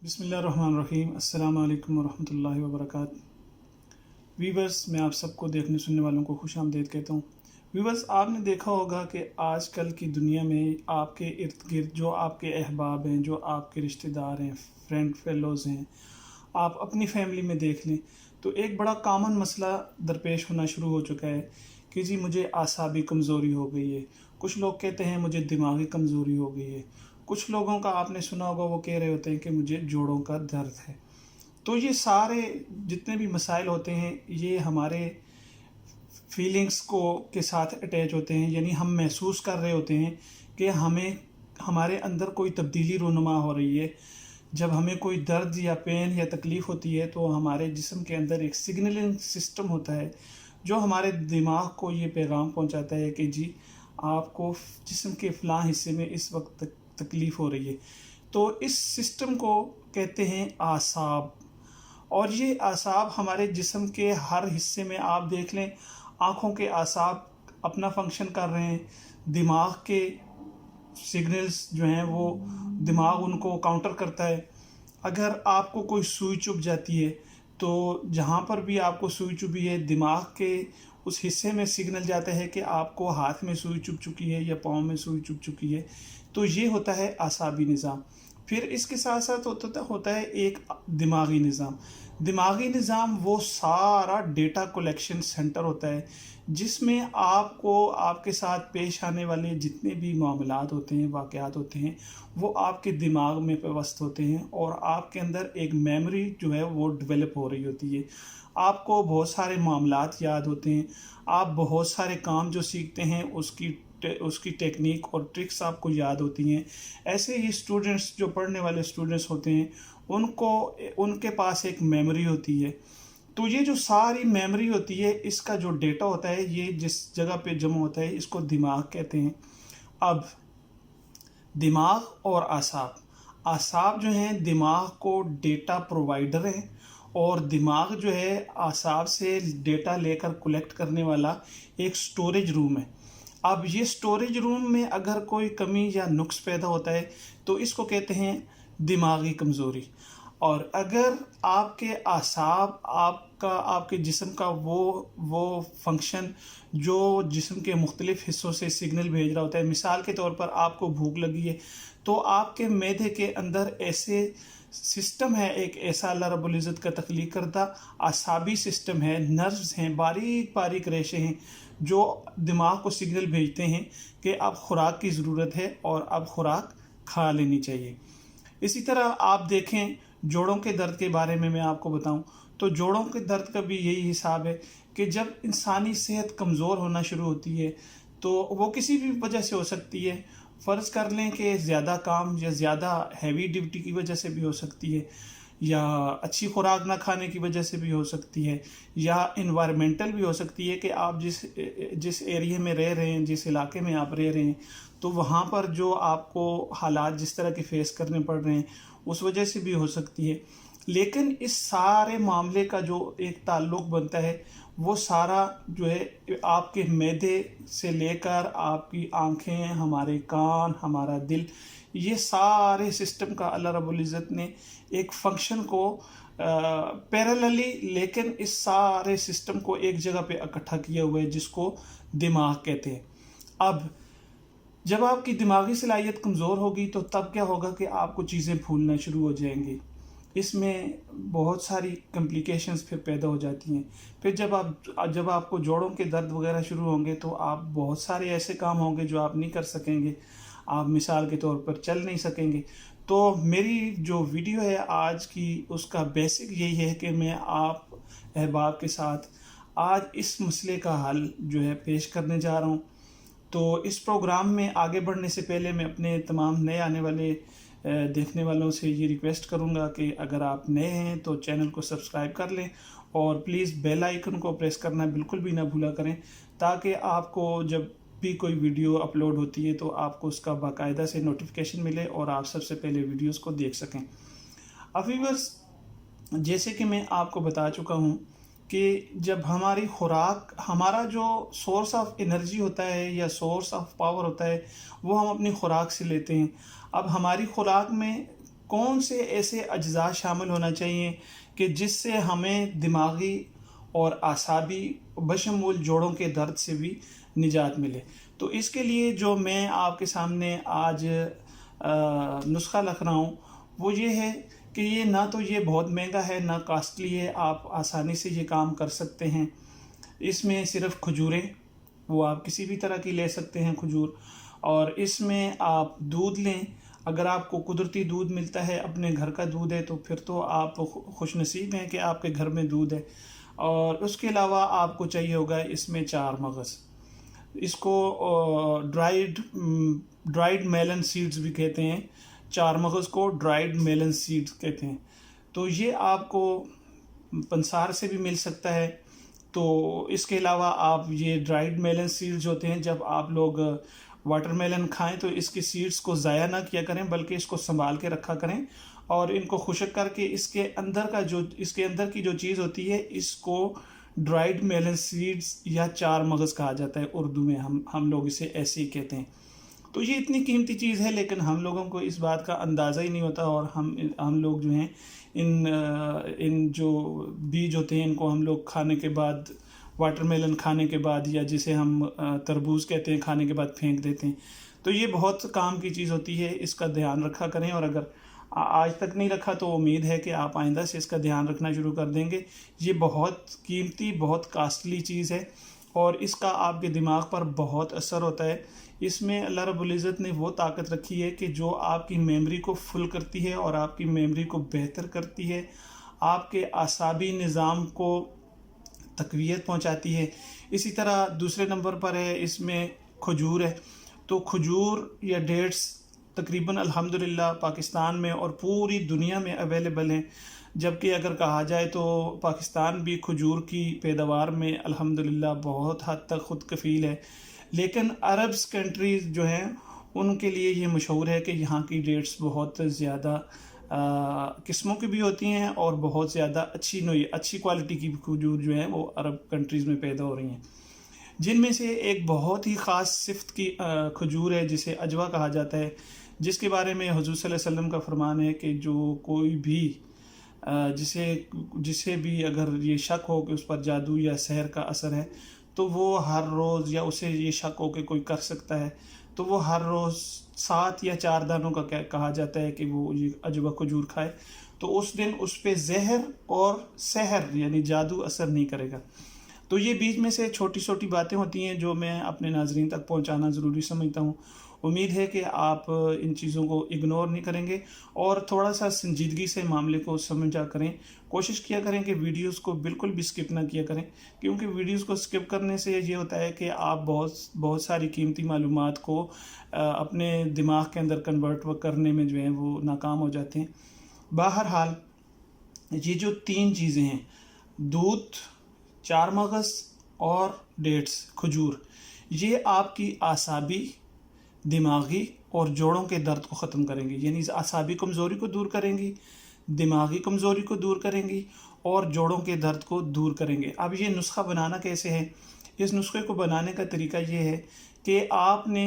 बिस्मिल्लाहिर्रहमानिर्रहीम। अस्सलाम वालेकुम वरहमतुल्लाहि वबरकातुहू। वीवर्स, मैं आप सबको देखने सुनने वालों को खुश आमदीद कहता हूँ। वीवर्स, आपने देखा होगा कि आजकल की दुनिया में आपके इर्द गिर्द जो आपके अहबाब हैं, जो आपके रिश्तेदार हैं, फ्रेंड फेलोज़ हैं, आप अपनी फैमिली में देख लें तो एक बड़ा कॉमन मसला दरपेश होना शुरू हो चुका है कि जी मुझे आसाबी कमज़ोरी हो गई है। कुछ लोग कहते हैं मुझे दिमागी कमज़ोरी हो गई है। कुछ लोगों का आपने सुना होगा, वो कह रहे होते हैं कि मुझे जोड़ों का दर्द है। तो ये सारे जितने भी मसाइल होते हैं ये हमारे फीलिंग्स को के साथ अटैच होते हैं, यानी हम महसूस कर रहे होते हैं कि हमें हमारे अंदर कोई तब्दीली रूनुमा हो रही है। जब हमें कोई दर्द या पेन या तकलीफ़ होती है तो हमारे जिस्म के अंदर एक सिग्नलिंग सिस्टम होता है जो हमारे दिमाग को ये पैगाम पहुंचाता है कि जी आपको जिस्म के फ़लाँ हिस्से में इस वक्त तकलीफ़ हो रही है। तो इस सिस्टम को कहते हैं आसाब। और ये आसाब हमारे जिस्म के हर हिस्से में आप देख लें, आँखों के आसाब अपना फंक्शन कर रहे हैं, दिमाग के सिग्नल्स जो हैं वो दिमाग उनको काउंटर करता है। अगर आपको कोई सुई चुभ जाती है तो जहाँ पर भी आपको सुई चुभी है दिमाग के उस हिस्से में सिग्नल जाता है कि आपको हाथ में सुई चुभ चुकी है या पाँव में सुई चुभ चुकी है। तो ये होता है आसाबी निज़ाम। फिर इसके साथ साथ होता है एक दिमागी निज़ाम। दिमागी निज़ाम वो सारा डेटा कलेक्शन सेंटर होता है जिसमें आपको आपके साथ पेश आने वाले जितने भी मामलात होते हैं, वाक़यात होते हैं, वो आपके दिमाग में पेवस्त होते हैं और आपके अंदर एक मेमोरी जो है वो डेवलप हो रही होती है। आपको बहुत सारे मामलात याद होते हैं, आप बहुत सारे काम जो सीखते हैं उसकी टेक्निक और ट्रिक्स आपको याद होती हैं। ऐसे ही स्टूडेंट्स जो पढ़ने वाले स्टूडेंट्स होते हैं उनके पास एक मेमोरी होती है। तो ये जो सारी मेमोरी होती है, इसका जो डेटा होता है ये जिस जगह पे जमा होता है इसको दिमाग कहते हैं। अब दिमाग और आसाब जो हैं दिमाग को डेटा प्रोवाइडर हैं और दिमाग जो है आसाब से डेटा लेकर कलेक्ट करने वाला एक स्टोरेज रूम है। अब ये स्टोरेज रूम में अगर कोई कमी या नुक्स पैदा होता है तो इसको कहते हैं दिमागी कमज़ोरी। और अगर आपके आसाब आपके जिस्म का वो फंक्शन जो जिस्म के मुख्तलिफ़ हिस्सों से सिग्नल भेज रहा होता है, मिसाल के तौर पर आपको भूख लगी है तो आपके मैदे के अंदर ऐसे सिस्टम है, एक ऐसा अल्लाह रब्बुल इज़्ज़त का तख्लीक करदा आसाबी सिस्टम है, नर्व्स हैं, बारीक बारीक रेशे हैं जो दिमाग को सिग्नल भेजते हैं कि अब खुराक की ज़रूरत है और अब खुराक खा लेनी चाहिए। इसी तरह आप देखें जोड़ों के दर्द के बारे में मैं आपको बताऊं तो जोड़ों के दर्द का भी यही हिसाब है कि जब इंसानी सेहत कमज़ोर होना शुरू होती है तो वो किसी भी वजह से हो सकती है। फ़र्ज़ कर लें कि ज़्यादा काम या ज़्यादा हैवी ड्यूटी की वजह से भी हो सकती है, या अच्छी खुराक ना खाने की वजह से भी हो सकती है, या इन्वायरमेंटल भी हो सकती है कि आप जिस एरिया में रह रहे हैं, जिस इलाके में आप रह रहे हैं तो वहाँ पर जो आपको हालात जिस तरह के फेस करने पड़ रहे हैं उस वजह से भी हो सकती है। लेकिन इस सारे मामले का जो एक ताल्लुक़ बनता है वो सारा जो है आपके मैदे से लेकर आपकी आँखें, हमारे कान, हमारा दिल, ये सारे सिस्टम का अल्लाह रब्बुल इज़्ज़त ने एक फंक्शन को पैरेलली लेकिन इस सारे सिस्टम को एक जगह पे इकट्ठा किया हुआ है जिसको दिमाग कहते हैं। अब जब आपकी दिमागी सलाहियत कमज़ोर होगी तो तब क्या होगा कि आपको चीज़ें भूलना शुरू हो जाएंगी। इसमें बहुत सारी कम्प्लिकेशंस फिर पैदा हो जाती हैं। फिर जब आपको जोड़ों के दर्द वगैरह शुरू होंगे तो आप बहुत सारे ऐसे काम होंगे जो आप नहीं कर सकेंगे। आप मिसाल के तौर पर चल नहीं सकेंगे। तो मेरी जो वीडियो है आज की उसका बेसिक यही है कि मैं आप अहबाब के साथ आज इस मसले का हल जो है पेश करने जा रहा हूँ। तो इस प्रोग्राम में आगे बढ़ने से पहले मैं अपने तमाम नए आने वाले देखने वालों से ये रिक्वेस्ट करूंगा कि अगर आप नए हैं तो चैनल को सब्सक्राइब कर लें और प्लीज़ बेल आइकन को प्रेस करना बिल्कुल भी ना भूला करें ताकि आपको जब भी कोई वीडियो अपलोड होती है तो आपको उसका बाकायदा से नोटिफिकेशन मिले और आप सबसे पहले वीडियोस को देख सकें। अब व्यूअर्स, जैसे कि मैं आपको बता चुका हूँ कि जब हमारी खुराक, हमारा जो सोर्स ऑफ एनर्जी होता है या सोर्स ऑफ पावर होता है वो हम अपनी खुराक से लेते हैं। अब हमारी खुराक में कौन से ऐसे अज्जा शामिल होना चाहिए कि जिससे हमें दिमागी और आसाबी बशमूल जोड़ों के दर्द से भी निजात मिले। तो इसके लिए जो मैं आपके सामने आज नुस्खा रख रहा हूँ वो ये है कि ये ना तो ये बहुत महंगा है ना कॉस्टली है, आप आसानी से ये काम कर सकते हैं। इसमें सिर्फ खजूरें, वो आप किसी भी तरह की ले सकते हैं खजूर, और इसमें आप दूध लें। अगर आपको कुदरती दूध मिलता है, अपने घर का दूध है, तो फिर तो आप खुशनसीब हैं कि आपके घर में दूध है। और उसके अलावा आपको चाहिए होगा इसमें 4 मगज़, इसको ड्राइड मेलन सीड्स भी कहते हैं। 4 मगज़ को ड्राइड मेलन सीड्स कहते हैं। तो ये आपको पंसार से भी मिल सकता है। तो इसके अलावा आप ये ड्राइड मेलन सीड्स होते हैं, जब आप लोग वाटरमेलन खाएं तो इसकी सीड्स को ज़ाया ना किया करें, बल्कि इसको संभाल के रखा करें और इनको खुशक करके इसके अंदर की जो चीज़ होती है, इसको ड्राइड मेलन सीड्स या 4 मगज़ कहा जाता है उर्दू में। हम लोग इसे ऐसे ही कहते हैं। तो ये इतनी कीमती चीज़ है, लेकिन हम लोगों को इस बात का अंदाज़ा ही नहीं होता। और हम लोग जो हैं इन जो बीज होते हैं, इनको हम लोग खाने के बाद, वाटरमेलन खाने के बाद, या जिसे हम तरबूज कहते हैं, खाने के बाद फेंक देते हैं। तो ये बहुत काम की चीज़ होती है, इसका ध्यान रखा करें। और अगर आज तक नहीं रखा तो उम्मीद है कि आप आइंदा से इसका ध्यान रखना शुरू कर देंगे। ये बहुत कीमती, बहुत कास्टली चीज़ है और इसका आपके दिमाग पर बहुत असर होता है। इसमें अल्लाह रब्बुल इज़्ज़त ने वो ताकत रखी है कि जो आपकी मेमोरी को फुल करती है और आपकी मेमोरी को बेहतर करती है, आपके आसाबी निज़ाम को तक़वियत पहुंचाती है। इसी तरह दूसरे नंबर पर है इसमें खजूर है। तो खजूर या डेट्स तकरीबन अल्हम्दुलिल्लाह पाकिस्तान में और पूरी दुनिया में अवेलेबल हैं। जबकि अगर कहा जाए तो पाकिस्तान भी खजूर की पैदावार में अल्हम्दुलिल्लाह बहुत हद तक खुद कफ़ील है। लेकिन अरब्स कंट्रीज़ जो हैं उनके लिए ये मशहूर है कि यहाँ की डेट्स बहुत ज़्यादा किस्मों की भी होती हैं और बहुत ज़्यादा अच्छी क्वालिटी की खजूर जो हैं वो अरब कंट्रीज़ में पैदा हो रही हैं। जिनमें से एक बहुत ही ख़ास सिफ्त की खजूर है जिसे अजवा कहा जाता है, जिसके बारे में हुज़ूर सल्लल्लाहु अलैहि वसल्लम का फरमान है कि जो कोई भी जिसे भी अगर ये शक हो कि उस पर जादू या सहर का असर है, तो वो हर रोज़, या उसे ये शक हो कि कोई कर सकता है, तो वो हर रोज़ 7 या 4 दानों का कहा जाता है कि वो ये अजवा खजूर खाए। तो उस दिन उस पे जहर और सहर यानी जादू असर नहीं करेगा। तो ये बीच में से छोटी छोटी बातें होती हैं जो मैं अपने नाज़रीन तक पहुंचाना ज़रूरी समझता हूं। उम्मीद है कि आप इन चीज़ों को इग्नोर नहीं करेंगे और थोड़ा सा संजीदगी से मामले को समझा करें। कोशिश किया करें कि वीडियोस को बिल्कुल भी स्किप ना किया करें, क्योंकि वीडियोस को स्किप करने से ये होता है कि आप बहुत सारी कीमती मालूमात को अपने दिमाग के अंदर कन्वर्ट करने में जो है वो नाकाम हो जाते हैं। बहरहाल ये जो 3 चीज़ें हैं, दूध, 4 मगज़ और डेट्स खजूर, ये आपकी आसाबी, दिमागी और जोड़ों के दर्द को ख़त्म करेंगी। यानी आसाबी कमज़ोरी को दूर करेंगी, दिमागी कमज़ोरी को दूर करेंगी और जोड़ों के दर्द को दूर करेंगे। अब ये नुस्खा बनाना कैसे है? इस नुस्खे को बनाने का तरीका ये है कि आपने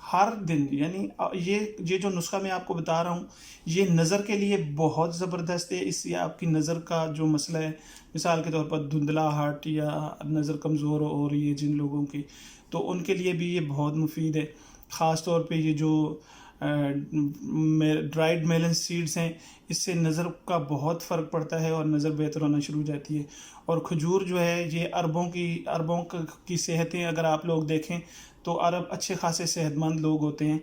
हर दिन, यानी ये जो नुस्खा मैं आपको बता रहा हूँ, ये नज़र के लिए बहुत ज़बरदस्त है। इससे आपकी नज़र का जो मसला है, मिसाल के तौर पर धुंधलाहट या नज़र कमज़ोर हो रही है जिन लोगों की, तो उनके लिए भी ये बहुत मुफीद है। ख़ास तौर पे ये जो ड्राइड मेलन सीड्स हैं, इससे नज़र का बहुत फ़र्क पड़ता है और नज़र बेहतर होना शुरू हो जाती है। और खजूर जो है ये अरबों की सेहतें अगर आप लोग देखें तो अरब अच्छे खासे सेहतमंद लोग होते हैं।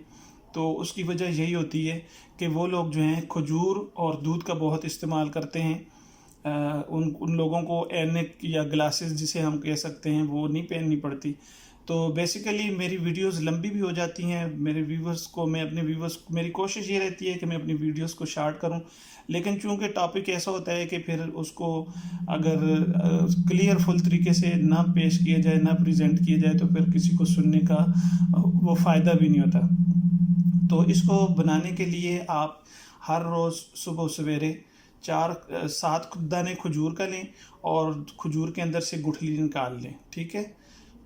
तो उसकी वजह यही होती है कि वो लोग जो हैं खजूर और दूध का बहुत इस्तेमाल करते हैं। उन लोगों को ऐनक या ग्लासेस जिसे हम कह सकते हैं वो नहीं पहननी पड़ती। तो बेसिकली मेरी वीडियोस लंबी भी हो जाती हैं। मेरी कोशिश ये रहती है कि मैं अपनी वीडियोस को शॉर्ट करूं, लेकिन चूंकि टॉपिक ऐसा होता है कि फिर उसको अगर क्लियर फुल तरीके से ना पेश किया जाए, ना प्रेजेंट किया जाए, तो फिर किसी को सुनने का वो फ़ायदा भी नहीं होता। तो इसको बनाने के लिए आप हर रोज़ सुबह सवेरे 7 दाने खजूर का लें और खजूर के अंदर से गुठली निकाल लें। ठीक है,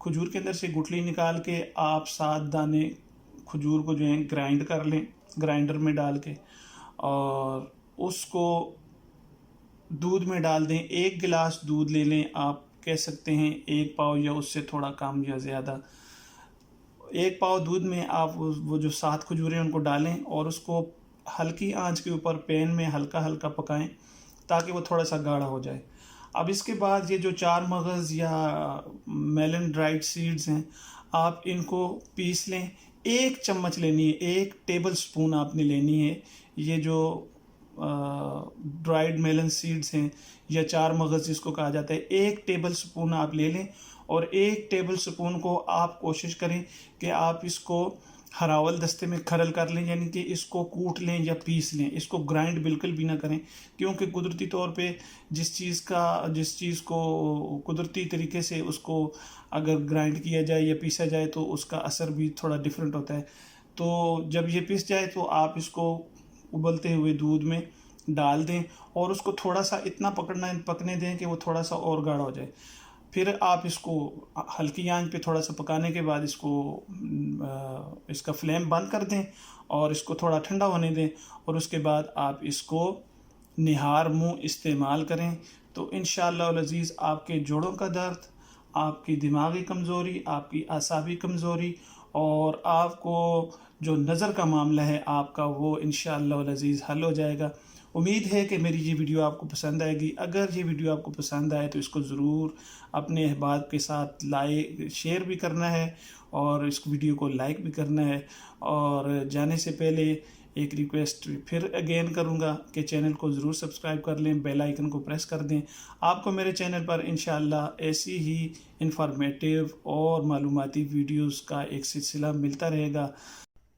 खजूर के अंदर से गुठली निकाल के आप 7 दाने खजूर को जो है ग्राइंड कर लें, ग्राइंडर में डाल के, اور اس کو دودھ میں ڈال دیں. 1 گلاس دودھ لے لیں, آپ کہہ سکتے ہیں 1 پاؤ یا اس سے تھوڑا کم یا زیادہ. 1 پاؤ دودھ میں آپ وہ جو 7 کھجوریں ان کو ڈالیں اور اس کو ہلکی آنچ کے اوپر پین میں ہلکا ہلکا پکائیں تاکہ وہ تھوڑا سا گاڑھا ہو جائے. اب اس کے بعد یہ جو 4 مغز یا میلن ڈرائیڈ سیڈز ہیں, آپ ان کو پیس لیں. 1 چمچ لینی ہے, 1 ٹیبل سپون آپ نے لینی ہے. یہ جو ڈرائیڈ میلن سیڈز ہیں یا 4 مغز جس کو کہا جاتا ہے, 1 ٹیبل سپون آپ لے لیں. اور 1 ٹیبل سپون کو آپ کوشش کریں کہ آپ اس کو ہراول دستے میں کھرل کر لیں, یعنی کہ اس کو کوٹ لیں یا پیس لیں. اس کو گرائنڈ بالکل بھی نہ کریں, کیونکہ قدرتی طور پہ جس چیز کو قدرتی طریقے سے اس کو اگر گرائنڈ کیا جائے یا پیسا جائے تو اس کا اثر بھی تھوڑا ڈیفرنٹ ہوتا ہے. تو جب یہ پس جائے تو آپ اس کو ابلتے ہوئے دودھ میں ڈال دیں اور اس کو تھوڑا سا اتنا پکنے دیں کہ وہ تھوڑا سا اور گاڑھا ہو جائے. پھر آپ اس کو ہلکی آنچ پہ تھوڑا سا پکانے کے بعد اس کا فلیم بند کر دیں اور اس کو تھوڑا ٹھنڈا ہونے دیں, اور اس کے بعد آپ اس کو نہار منہ استعمال کریں. تو انشاءاللہ العزیز آپ کے جوڑوں کا درد, آپ کی دماغی کمزوری, آپ کی اعصابی کمزوری اور آپ کو جو نظر کا معاملہ ہے آپ کا, وہ انشاءاللہ العزیز حل ہو جائے گا. امید ہے کہ میری یہ ویڈیو آپ کو پسند آئے گی. اگر یہ ویڈیو آپ کو پسند آئے تو اس کو ضرور اپنے احباب کے ساتھ شیئر بھی کرنا ہے اور اس ویڈیو کو لائک بھی کرنا ہے. اور جانے سے پہلے ایک ریکویسٹ پھر اگین کروں گا کہ چینل کو ضرور سبسکرائب کر لیں, بیل آئیکن کو پریس کر دیں. آپ کو میرے چینل پر انشاءاللہ ایسی ہی انفارمیٹیو اور معلوماتی ویڈیوز کا ایک سلسلہ ملتا رہے گا.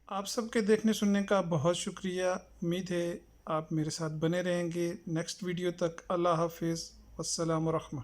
آپ سب کے دیکھنے سننے کا بہت شکریہ. امید ہے آپ میرے ساتھ بنے رہیں گے. نیکسٹ ویڈیو تک اللہ حافظ. السلام ورحمہ.